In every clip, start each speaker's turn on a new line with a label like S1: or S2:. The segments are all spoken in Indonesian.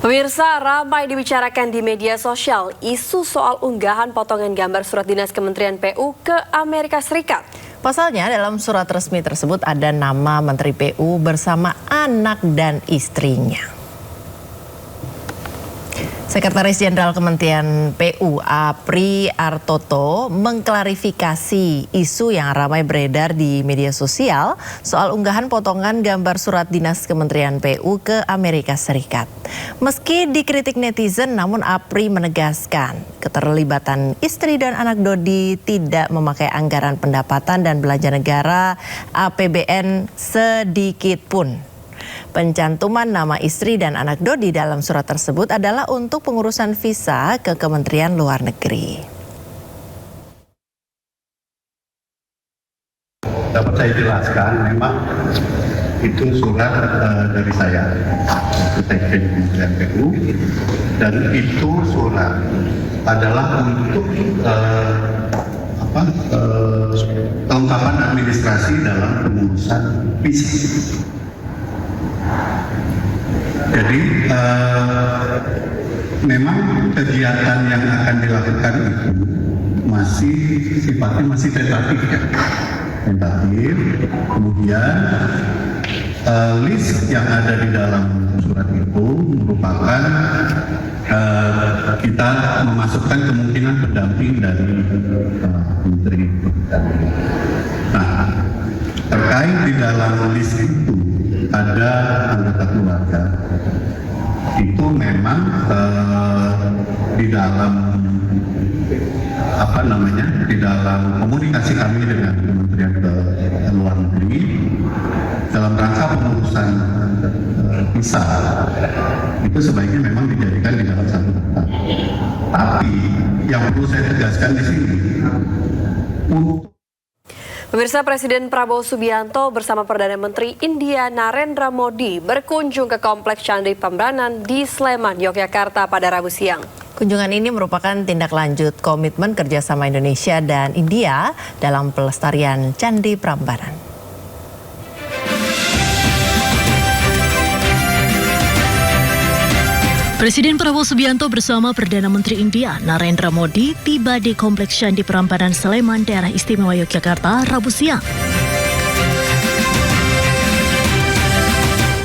S1: Pemirsa, ramai dibicarakan di media sosial isu soal unggahan potongan gambar surat dinas Kementerian PU ke Amerika Serikat.
S2: Pasalnya dalam surat resmi tersebut ada nama Menteri PU bersama anak dan istrinya. Sekretaris Jenderal Kementerian PU Apri Artoto mengklarifikasi isu yang ramai beredar di media sosial soal unggahan potongan gambar surat dinas Kementerian PU ke Amerika Serikat. Meski dikritik netizen, namun Apri menegaskan keterlibatan istri dan anak Dodi tidak memakai anggaran pendapatan dan belanja negara APBN sedikit pun. Pencantuman nama istri dan anak Dodi dalam surat tersebut adalah untuk pengurusan visa ke Kementerian Luar Negeri.
S3: Dapat saya jelaskan, memang itu surat dari saya, Sekjen Kementerian PU, dan itu surat adalah untuk kelengkapan administrasi dalam pengurusan visa. Jadi memang kegiatan yang akan dilakukan itu masih sifatnya tentatif ya. Tentatif, kemudian list yang ada di dalam surat itu merupakan kita memasukkan kemungkinan pendamping dari Menteri Pertanian. Nah, terkait di dalam list itu ada anggota keluarga, itu memang di dalam di dalam komunikasi kami dengan Kementerian Luar Negeri dalam rangka pengurusan visa itu sebaiknya memang dijadikan di dalam satu tempat. Tapi yang perlu saya tegaskan di sini,
S1: Pemirsa, Presiden Prabowo Subianto bersama Perdana Menteri India Narendra Modi berkunjung ke Kompleks Candi Prambanan di Sleman, Yogyakarta pada Rabu siang.
S2: Kunjungan ini merupakan tindak lanjut komitmen kerjasama Indonesia dan India dalam pelestarian Candi Prambanan.
S4: Presiden Prabowo Subianto bersama Perdana Menteri India Narendra Modi tiba di Kompleks Candi Prambanan Sleman, Daerah Istimewa Yogyakarta, Rabu siang.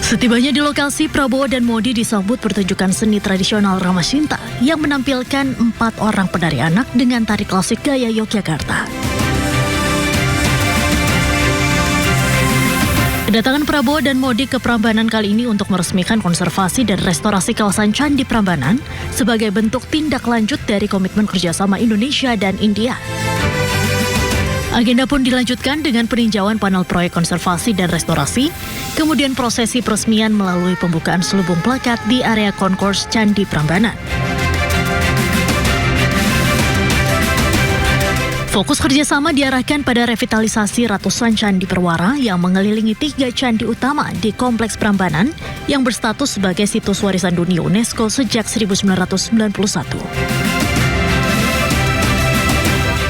S4: Setibanya di lokasi, Prabowo dan Modi disambut pertunjukan seni tradisional Ramasinta yang menampilkan 4 orang penari anak dengan tari klasik gaya Yogyakarta. Kedatangan Prabowo dan Modi ke Prambanan kali ini untuk meresmikan konservasi dan restorasi kawasan Candi Prambanan sebagai bentuk tindak lanjut dari komitmen kerjasama Indonesia dan India. Agenda pun dilanjutkan dengan peninjauan panel proyek konservasi dan restorasi, kemudian prosesi peresmian melalui pembukaan selubung plakat di area koncourse Candi Prambanan. Fokus kerjasama diarahkan pada revitalisasi ratusan candi perwara yang mengelilingi 3 candi utama di Kompleks Prambanan yang berstatus sebagai situs warisan dunia UNESCO sejak 1991.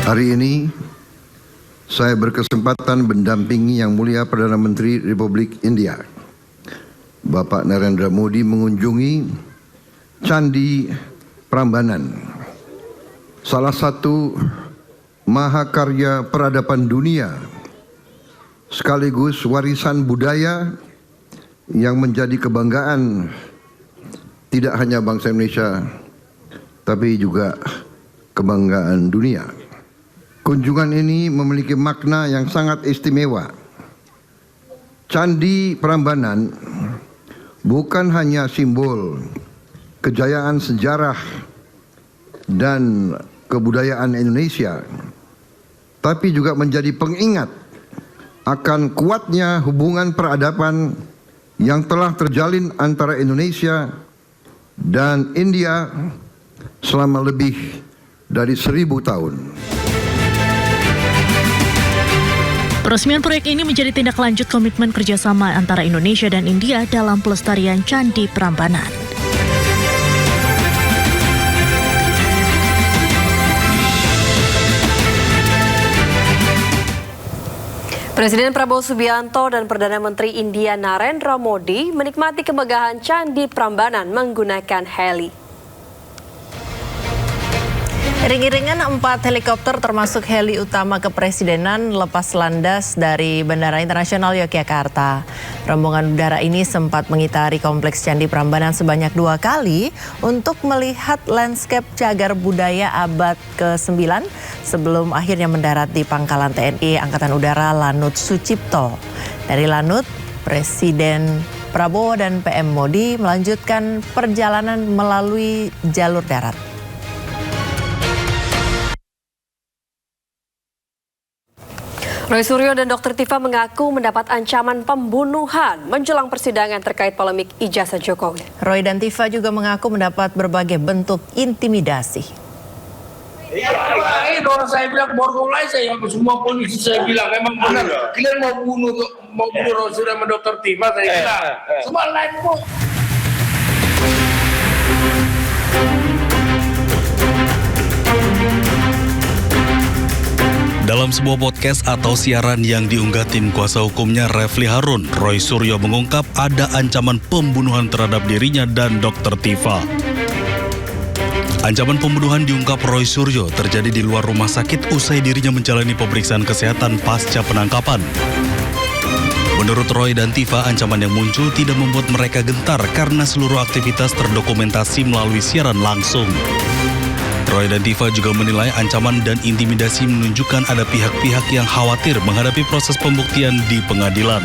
S5: Hari ini, saya berkesempatan mendampingi Yang Mulia Perdana Menteri Republik India, Bapak Narendra Modi, mengunjungi Candi Prambanan, salah satu mahakarya peradaban dunia sekaligus warisan budaya yang menjadi kebanggaan tidak hanya bangsa Indonesia tapi juga kebanggaan dunia. Kunjungan ini memiliki makna yang sangat istimewa. Candi Prambanan bukan hanya simbol kejayaan sejarah dan kebudayaan Indonesia, tapi juga menjadi pengingat akan kuatnya hubungan peradaban yang telah terjalin antara Indonesia dan India selama lebih dari 1000 tahun.
S4: Peresmian proyek ini menjadi tindak lanjut komitmen kerjasama antara Indonesia dan India dalam pelestarian Candi Prambanan.
S1: Presiden Prabowo Subianto dan Perdana Menteri India Narendra Modi menikmati kemegahan Candi Prambanan menggunakan heli.
S2: Iring-iringan 4 helikopter termasuk heli utama kepresidenan lepas landas dari Bandara Internasional Yogyakarta. Rombongan udara ini sempat mengitari kompleks Candi Prambanan sebanyak 2 kali untuk melihat landscape cagar budaya abad ke-9 sebelum akhirnya mendarat di Pangkalan TNI Angkatan Udara Lanut Sucipto. Dari Lanut, Presiden Prabowo dan PM Modi melanjutkan perjalanan melalui jalur darat.
S1: Roy Suryo dan Dr. Tifa mengaku mendapat ancaman pembunuhan menjelang persidangan terkait polemik ijazah Jokowi.
S2: Roy dan Tifa juga mengaku mendapat berbagai bentuk intimidasi.
S6: Orang saya bilang borgol aja yang semua polisi saya bilang emang benar. Kalian mau bunuh Roy Suryo sama Dr. Tifa saya bilang. Semua lain kok.
S7: Dalam sebuah podcast atau siaran yang diunggah tim kuasa hukumnya Refli Harun, Roy Suryo mengungkap ada ancaman pembunuhan terhadap dirinya dan Dr. Tifa. Ancaman pembunuhan diungkap Roy Suryo terjadi di luar rumah sakit usai dirinya menjalani pemeriksaan kesehatan pasca penangkapan. Menurut Roy dan Tifa, ancaman yang muncul tidak membuat mereka gentar karena seluruh aktivitas terdokumentasi melalui siaran langsung. Roy dan Tifa juga menilai ancaman dan intimidasi menunjukkan ada pihak-pihak yang khawatir menghadapi proses pembuktian di pengadilan.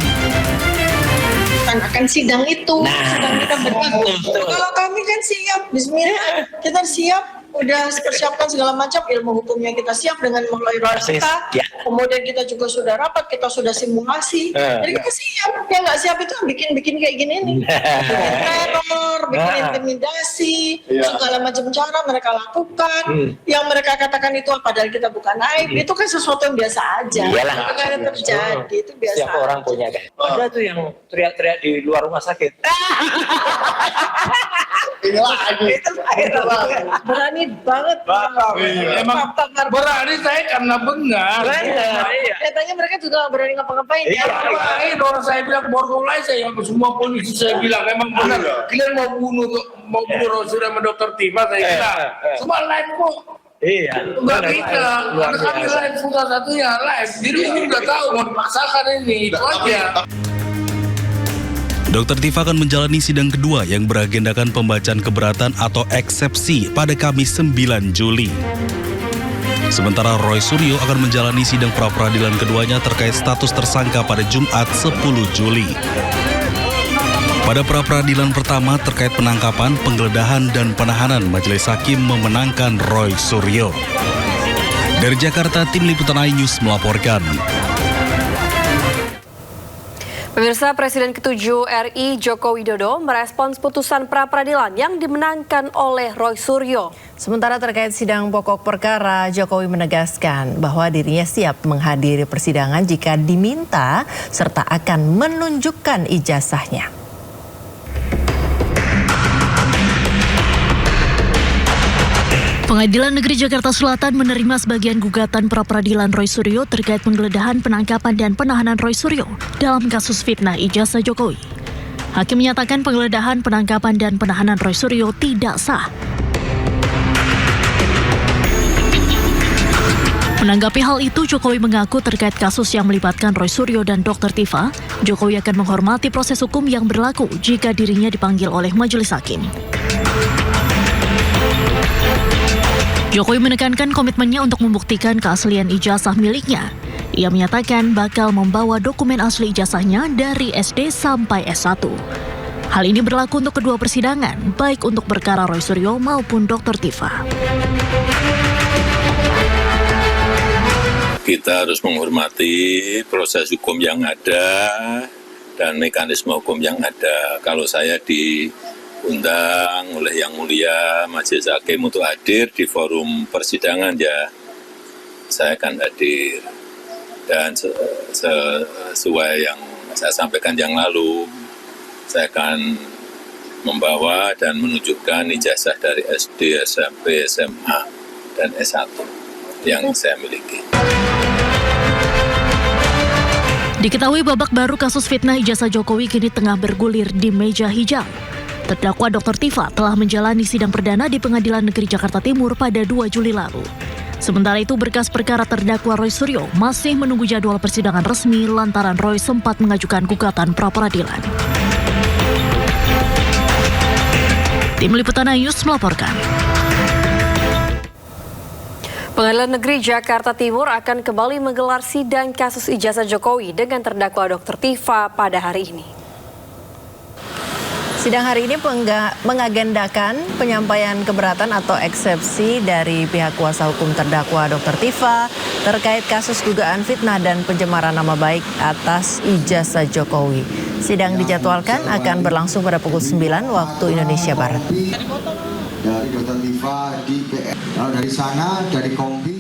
S8: Akan sidang itu, sidang kita betul. Kalau kami kan siap, bismillah, kita siap, udah persiapkan segala macam ilmu hukumnya kita siap dengan melalui kita. Kemudian kita juga sudah rapat, kita sudah simulasi. Jadi kita siap. Yang nggak siap itu bikin kayak gini nih, bikin teror, bikin intimidasi, segala macam cara mereka lakukan. Yang mereka katakan itu padahal kita bukan aib, itu kan sesuatu yang biasa aja. Itu kan yang terjadi, itu biasa.
S9: Siapa orang punya kan? Ada tuh yang teriak-teriak di luar rumah sakit.
S8: Berani banget.
S6: Emang berani saya karena benar.
S8: Katanya mereka juga berani ngapa-ngapain.
S6: Orang saya bilang borgol aja yang semua polisi saya bilang emang benar. Kalian mau bunuh Roy Suryo sama Dr. Tifa saya bilang. Semua lain kok.
S9: Iya.
S6: Enggak kita. Karena kami lain sudah satunya live. Jadi ini udah tahu mau dipaksakan ini. Itu aja.
S7: Dr. Tifa akan menjalani sidang kedua yang beragendakan pembacaan keberatan atau eksepsi pada Kamis 9 Juli. Sementara Roy Suryo akan menjalani sidang pra-peradilan keduanya terkait status tersangka pada Jumat 10 Juli. Pada pra-peradilan pertama terkait penangkapan, penggeledahan, dan penahanan, Majelis Hakim memenangkan Roy Suryo. Dari Jakarta, Tim Liputan iNews melaporkan.
S1: Pemirsa, Presiden ke-7 RI Joko Widodo merespons putusan pra-peradilan yang dimenangkan oleh Roy Suryo.
S2: Sementara terkait sidang pokok perkara, Jokowi menegaskan bahwa dirinya siap menghadiri persidangan jika diminta serta akan menunjukkan ijazahnya.
S4: Pengadilan Negeri Jakarta Selatan menerima sebagian gugatan pra-peradilan Roy Suryo terkait penggeledahan, penangkapan, dan penahanan Roy Suryo dalam kasus fitnah ijazah Jokowi. Hakim menyatakan penggeledahan, penangkapan, dan penahanan Roy Suryo tidak sah. Menanggapi hal itu, Jokowi mengaku terkait kasus yang melibatkan Roy Suryo dan Dr. Tifa, Jokowi akan menghormati proses hukum yang berlaku jika dirinya dipanggil oleh Majelis Hakim. Jokowi menekankan komitmennya untuk membuktikan keaslian ijazah miliknya. Ia menyatakan bakal membawa dokumen asli ijazahnya dari SD sampai S1. Hal ini berlaku untuk kedua persidangan, baik untuk perkara Roy Suryo maupun Dr. Tifa.
S10: Kita harus menghormati proses hukum yang ada dan mekanisme hukum yang ada. Kalau saya diundang oleh Yang Mulia Majelis Hakim untuk hadir di forum persidangan, ya saya akan hadir. Dan sesuai yang saya sampaikan yang lalu, saya akan membawa dan menunjukkan ijazah dari SD, SMP, SMA, dan S1 yang saya miliki.
S4: Diketahui babak baru kasus fitnah ijazah Jokowi kini tengah bergulir di meja hijau. Terdakwa Dr. Tifa telah menjalani sidang perdana di Pengadilan Negeri Jakarta Timur pada 2 Juli lalu. Sementara itu berkas perkara terdakwa Roy Suryo masih menunggu jadwal persidangan resmi lantaran Roy sempat mengajukan gugatan pra-peradilan. Tim Liputan News melaporkan.
S1: Pengadilan Negeri Jakarta Timur akan kembali menggelar sidang kasus ijazah Jokowi dengan terdakwa Dr. Tifa pada hari ini.
S2: Sidang hari ini mengagendakan penyampaian keberatan atau eksepsi dari pihak kuasa hukum terdakwa Dr. Tifa terkait kasus dugaan fitnah dan pencemaran nama baik atas ijazah Jokowi. Sidang dijadwalkan akan berlangsung pada pukul 9 waktu Indonesia Barat.
S11: Dari Dr. Tifa di PR. Dari sana, dari Kompi